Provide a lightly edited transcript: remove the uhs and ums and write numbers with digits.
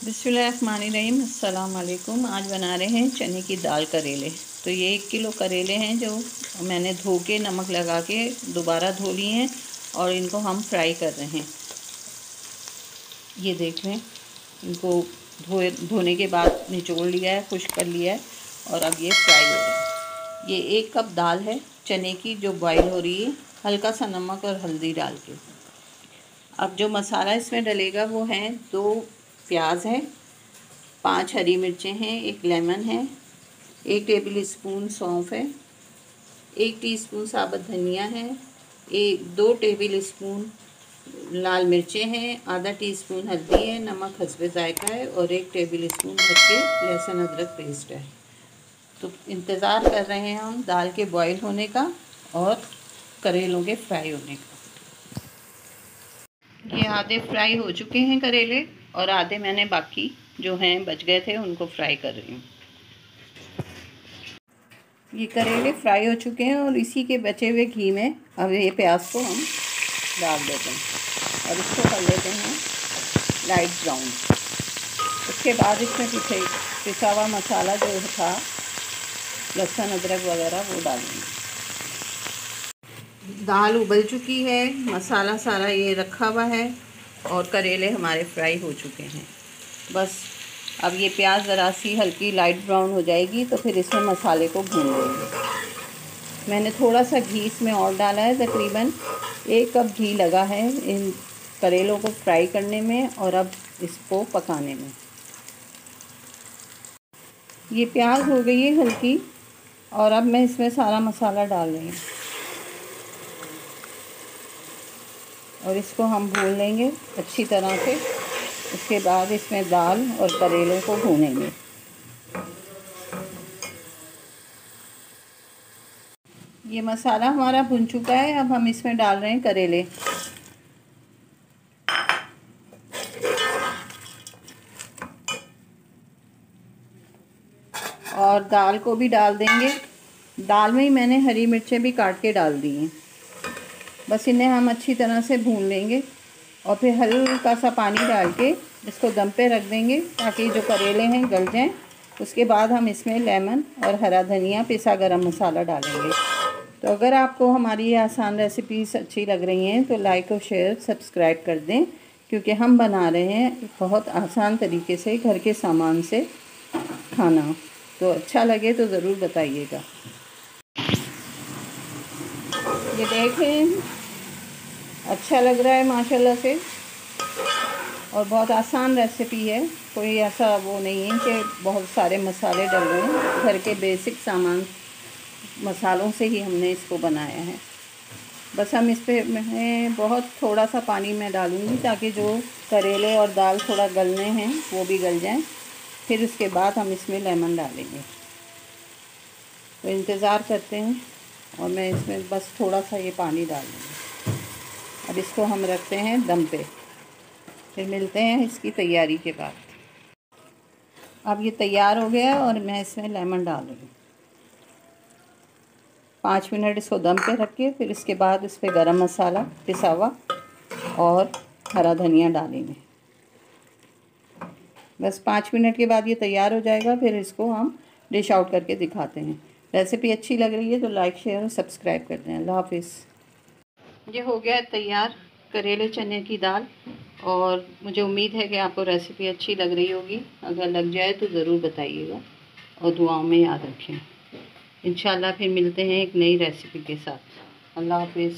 बिस्मिल्लाहिर्रहमानिर्रहीम। अस्सलाम वालेकुम। आज बना रहे हैं चने की दाल करेले। तो ये 1 किलो करेले हैं जो मैंने धो के नमक लगा के दोबारा धो लिए हैं और इनको हम फ्राई कर रहे हैं। ये देख लें, इनको धोने के बाद निचोड़ लिया है, खुश्क कर लिया है और अब ये फ्राई हो रहे हैं। ये 1 कप दाल है चने की जो बॉईल हो रही है, हल्का सा नमक और हल्दी डाल के। अब जो मसाला इसमें डलेगा वो है 2 प्याज है, 5 हरी मिर्चें हैं, 1 लेमन है, 1 टेबल स्पून सौंफ है, 1 टीस्पून साबुत धनिया है, 2 टेबल स्पून लाल मिर्चें हैं, आधा टीस्पून हल्दी है, नमक हस्बे जायका है और 1 टेबल स्पून भर के लहसुन अदरक पेस्ट है। तो इंतज़ार कर रहे हैं हम दाल के बॉईल होने का और करेलों के फ्राई होने का। ये आधे फ्राई हो चुके हैं करेले और आधे मैंने बाकी जो हैं बच गए थे उनको फ्राई कर रही हूँ। ये करेले फ्राई हो चुके हैं और इसी के बचे हुए घी में अब ये प्याज को हम डाल देते हैं और इसको कर लेते हैं लाइट ब्राउन। उसके बाद इसमें पिसा हुआ मसाला जो था लहसुन अदरक वगैरह वो डालेंगे। दाल उबल चुकी है, मसाला सारा ये रखा हुआ है और करेले हमारे फ्राई हो चुके हैं। बस अब ये प्याज ज़रा सी हल्की लाइट ब्राउन हो जाएगी तो फिर इसमें मसाले को भून लेंगे। मैंने थोड़ा सा घी इसमें और डाला है, तकरीबन 1 कप घी लगा है इन करेलों को फ्राई करने में और अब इसको पकाने में। ये प्याज हो गई है हल्की और अब मैं इसमें सारा मसाला डाल रही हूँ और इसको हम भून लेंगे अच्छी तरह से। उसके बाद इसमें दाल और करेलों को भूनेंगे। ये मसाला हमारा भुन चुका है, अब हम इसमें डाल रहे हैं करेले। और दाल को भी डाल देंगे। दाल में ही मैंने हरी मिर्चें भी काट के डाल दी हैं। बस इन्हें हम अच्छी तरह से भून लेंगे और फिर हल्का सा पानी डाल के इसको दम पे रख देंगे ताकि जो करेले हैं गल जाएं। उसके बाद हम इसमें लेमन और हरा धनिया, पिसा गरम मसाला डालेंगे। तो अगर आपको हमारी ये आसान रेसिपीज़ अच्छी लग रही हैं तो लाइक और शेयर सब्सक्राइब कर दें, क्योंकि हम बना रहे हैं बहुत आसान तरीके से घर के सामान से खाना। तो अच्छा लगे तो ज़रूर बताइएगा। ये देखें, अच्छा लग रहा है माशाल्लाह से और बहुत आसान रेसिपी है। कोई ऐसा वो नहीं है कि बहुत सारे मसाले डल रहे हैं, घर के बेसिक सामान मसालों से ही हमने इसको बनाया है। बस हम इस पे मैं बहुत थोड़ा सा पानी में डालूँगी ताकि जो करेले और दाल थोड़ा गलने हैं वो भी गल जाएं। फिर उसके बाद हम इसमें लेमन डालेंगे। तो इंतज़ार करते हैं और मैं इसमें बस थोड़ा सा ये पानी डाल दूँगी। अब इसको हम रखते हैं दम पे, फिर मिलते हैं इसकी तैयारी के बाद। अब ये तैयार हो गया और मैं इसमें लेमन डाल दूँगी। 5 मिनट इसको दम पे रख के फिर इसके बाद इस पर गरम मसाला पिसा हुआ और हरा धनिया डालेंगे। बस 5 मिनट के बाद ये तैयार हो जाएगा। फिर इसको हम डिश आउट करके दिखाते हैं। रेसिपी अच्छी लग रही है तो लाइक शेयर और सब्सक्राइब कर दें। अल्लाह हाफिज़। ये हो गया है तैयार करेले चने की दाल और मुझे उम्मीद है कि आपको रेसिपी अच्छी लग रही होगी। अगर लग जाए तो ज़रूर बताइएगा और दुआओं में याद रखें। इंशाल्लाह फिर मिलते हैं एक नई रेसिपी के साथ। अल्लाह हाफिज़।